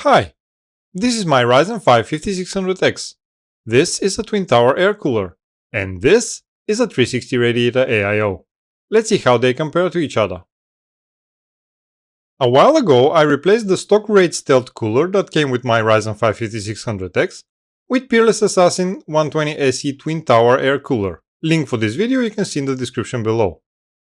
Hi, this is my Ryzen 5 5600X. This is a twin tower air cooler, and this is a 360 radiator AIO. Let's see how they compare to each other. A while ago, I replaced the stock Raid Stealth cooler that came with my Ryzen 5 5600X with Peerless Assassin 120SE twin tower air cooler. Link for this video you can see in the description below.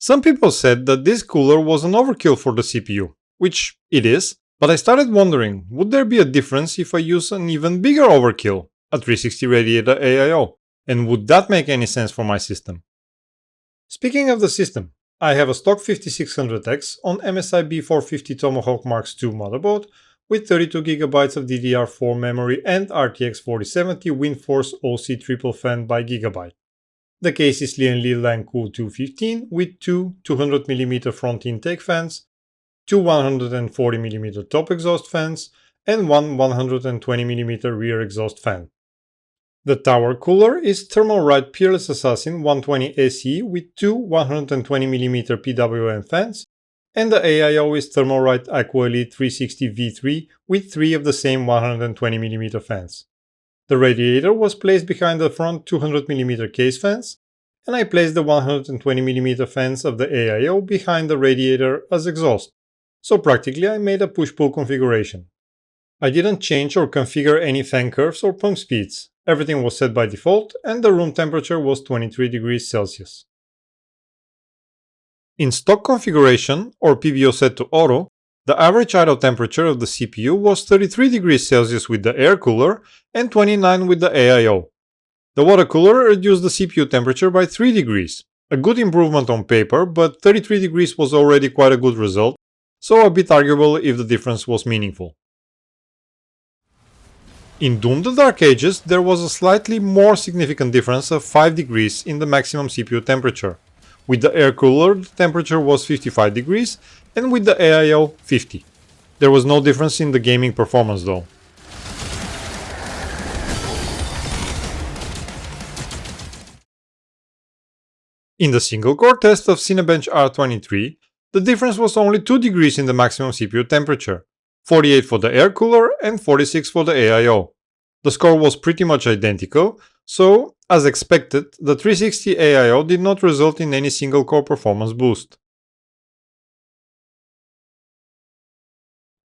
Some people said that this cooler was an overkill for the CPU, which it is. But I started wondering, would there be a difference if I use an even bigger overkill, a 360 radiator AIO, and would that make any sense for my system? Speaking of the system, I have a stock 5600X on MSI B450 Tomahawk Mark II motherboard with 32GB of DDR4 memory and RTX 4070 Windforce OC triple fan by Gigabyte. The case is Lian Lang Cool 215 with two 200mm front intake fans, two 140mm top exhaust fans, and one 120mm rear exhaust fan. The tower cooler is Thermalright Peerless Assassin 120SE with two 120mm PWM fans, and the AIO is Thermalright Aqua Elite 360 V3 with three of the same 120mm fans. The radiator was placed behind the front 200mm case fans, and I placed the 120mm fans of the AIO behind the radiator as exhaust. So practically I made a push-pull configuration. I didn't change or configure any fan curves or pump speeds. Everything was set by default and the room temperature was 23 degrees Celsius. In stock configuration, or PBO set to auto, the average idle temperature of the CPU was 33 degrees Celsius with the air cooler and 29 with the AIO. The water cooler reduced the CPU temperature by 3 degrees. A good improvement on paper, but 33 degrees was already quite a good result, so a bit arguable if the difference was meaningful. In Doom the Dark Ages, there was a slightly more significant difference of 5 degrees in the maximum CPU temperature. With the air cooler, the temperature was 55 degrees, and with the AIO, 50. There was no difference in the gaming performance though. In the single core test of Cinebench R23, the difference was only 2 degrees in the maximum CPU temperature, 48 for the air cooler and 46 for the AIO. The score was pretty much identical, so, as expected, the 360 AIO did not result in any single core performance boost.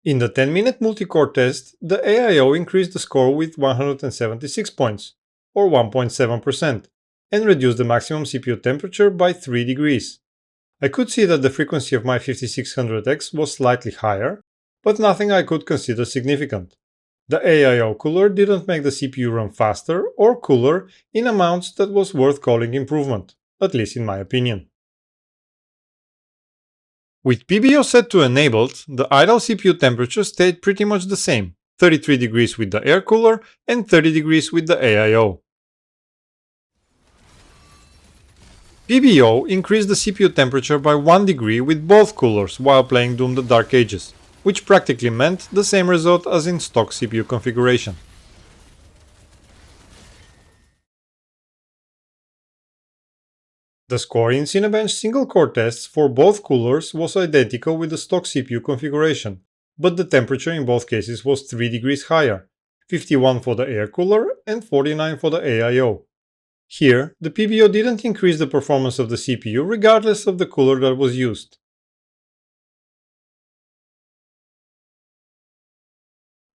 In the 10-minute multi-core test, the AIO increased the score with 176 points, or 1.7%, and reduced the maximum CPU temperature by 3 degrees. I could see that the frequency of my 5600X was slightly higher, but nothing I could consider significant. The AIO cooler didn't make the CPU run faster or cooler in amounts that was worth calling improvement, at least in my opinion. With PBO set to enabled, the idle CPU temperature stayed pretty much the same, 33 degrees with the air cooler and 30 degrees with the AIO. PBO increased the CPU temperature by 1 degree with both coolers while playing Doom the Dark Ages, which practically meant the same result as in stock CPU configuration. The score in Cinebench single core tests for both coolers was identical with the stock CPU configuration, but the temperature in both cases was 3 degrees higher, 51 for the air cooler and 49 for the AIO. Here, the PBO didn't increase the performance of the CPU regardless of the cooler that was used.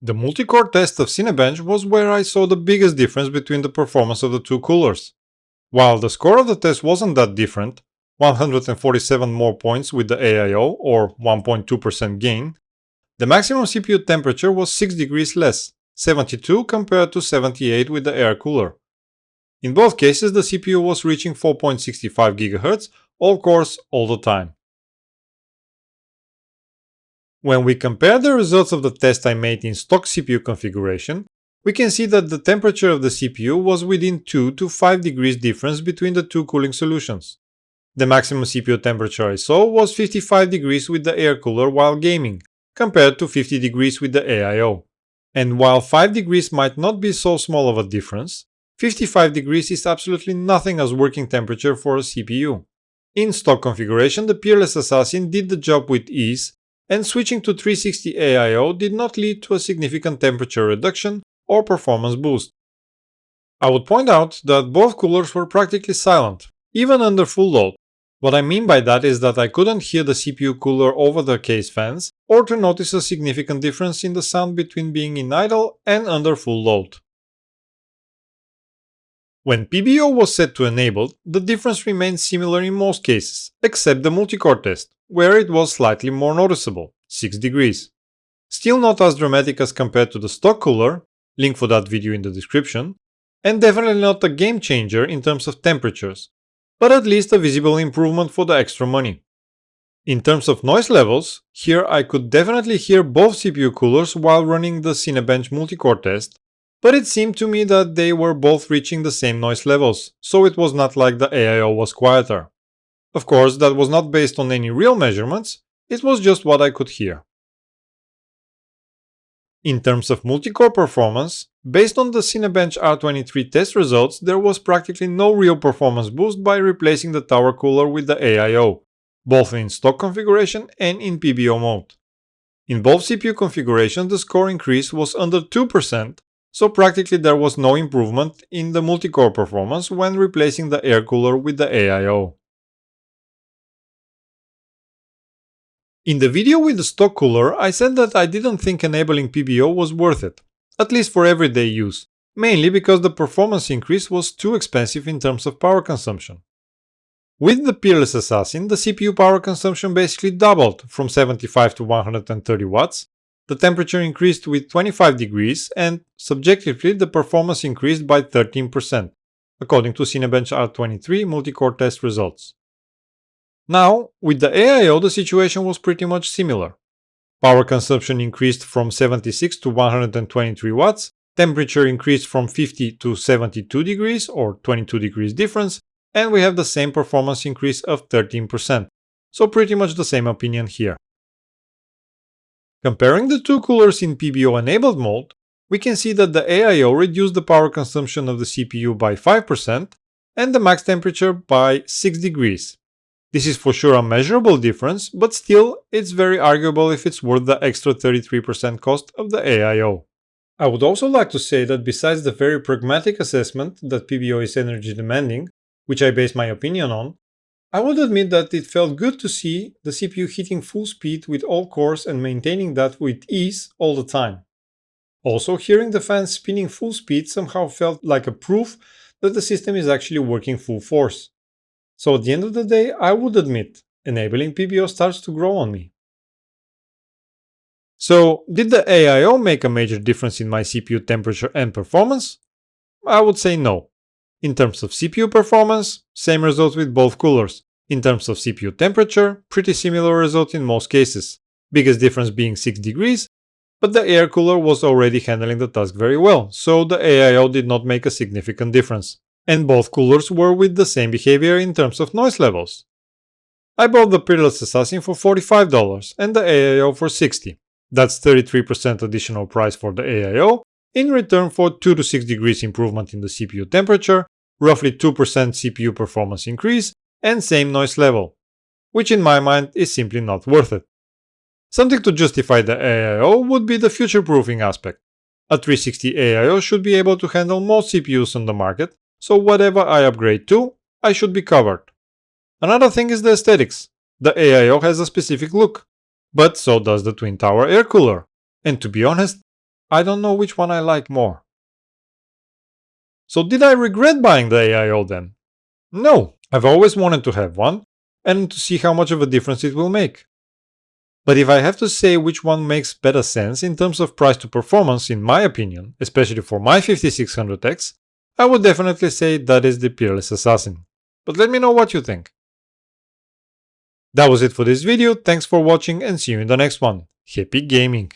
The multi-core test of Cinebench was where I saw the biggest difference between the performance of the two coolers. While the score of the test wasn't that different, 147 more points with the AIO or 1.2% gain, the maximum CPU temperature was 6 degrees less, 72 compared to 78 with the air cooler. In both cases, the CPU was reaching 4.65 GHz, all cores, all the time. When we compare the results of the test I made in stock CPU configuration, we can see that the temperature of the CPU was within 2 to 5 degrees difference between the two cooling solutions. The maximum CPU temperature I saw was 55 degrees with the air cooler while gaming, compared to 50 degrees with the AIO. And while 5 degrees might not be so small of a difference, 55 degrees is absolutely nothing as working temperature for a CPU. In stock configuration, the Peerless Assassin did the job with ease, and switching to 360 AIO did not lead to a significant temperature reduction or performance boost. I would point out that both coolers were practically silent, even under full load. What I mean by that is that I couldn't hear the CPU cooler over the case fans or to notice a significant difference in the sound between being in idle and under full load. When PBO was set to enabled, the difference remained similar in most cases, except the multi-core test, where it was slightly more noticeable, 6 degrees. Still not as dramatic as compared to the stock cooler, link for that video in the description, and definitely not a game changer in terms of temperatures, but at least a visible improvement for the extra money. In terms of noise levels, here I could definitely hear both CPU coolers while running the Cinebench multi-core test, but it seemed to me that they were both reaching the same noise levels, so it was not like the AIO was quieter. Of course, that was not based on any real measurements, it was just what I could hear. In terms of multi-core performance, based on the Cinebench R23 test results, there was practically no real performance boost by replacing the tower cooler with the AIO, both in stock configuration and in PBO mode. In both CPU configurations, the score increase was under 2%, so practically there was no improvement in the multi-core performance when replacing the air cooler with the AIO. In the video with the stock cooler, I said that I didn't think enabling PBO was worth it, at least for everyday use, mainly because the performance increase was too expensive in terms of power consumption. With the Peerless Assassin, the CPU power consumption basically doubled from 75 to 130 watts, the temperature increased with 25 degrees, and subjectively the performance increased by 13%, according to Cinebench R23 multi-core test results. Now, with the AIO the situation was pretty much similar. Power consumption increased from 76 to 123 watts, temperature increased from 50 to 72 degrees or 22 degrees difference, and we have the same performance increase of 13%, so pretty much the same opinion here. Comparing the two coolers in PBO enabled mode, we can see that the AIO reduced the power consumption of the CPU by 5% and the max temperature by 6 degrees. This is for sure a measurable difference, but still, it's very arguable if it's worth the extra 33% cost of the AIO. I would also like to say that besides the very pragmatic assessment that PBO is energy demanding, which I base my opinion on, I would admit that it felt good to see the CPU hitting full speed with all cores and maintaining that with ease all the time. Also, hearing the fans spinning full speed somehow felt like a proof that the system is actually working full force. So at the end of the day, I would admit, enabling PBO starts to grow on me. So, did the AIO make a major difference in my CPU temperature and performance? I would say no. In terms of CPU performance, same result with both coolers. In terms of CPU temperature, pretty similar result in most cases. Biggest difference being 6 degrees, but the air cooler was already handling the task very well, so the AIO did not make a significant difference. And both coolers were with the same behavior in terms of noise levels. I bought the Peerless Assassin for $45 and the AIO for $60. That's 33% additional price for the AIO, in return for 2 to 6 degrees improvement in the CPU temperature, roughly 2% CPU performance increase, and same noise level, which in my mind is simply not worth it. Something to justify the AIO would be the future-proofing aspect. A 360 AIO should be able to handle most CPUs on the market, so whatever I upgrade to, I should be covered. Another thing is the aesthetics. The AIO has a specific look, but so does the twin tower air cooler, and to be honest, I don't know which one I like more. So did I regret buying the AIO then? No, I've always wanted to have one, and to see how much of a difference it will make. But if I have to say which one makes better sense in terms of price to performance in my opinion, especially for my 5600X, I would definitely say that is the Peerless Assassin. But let me know what you think. That was it for this video, thanks for watching and see you in the next one. Happy gaming!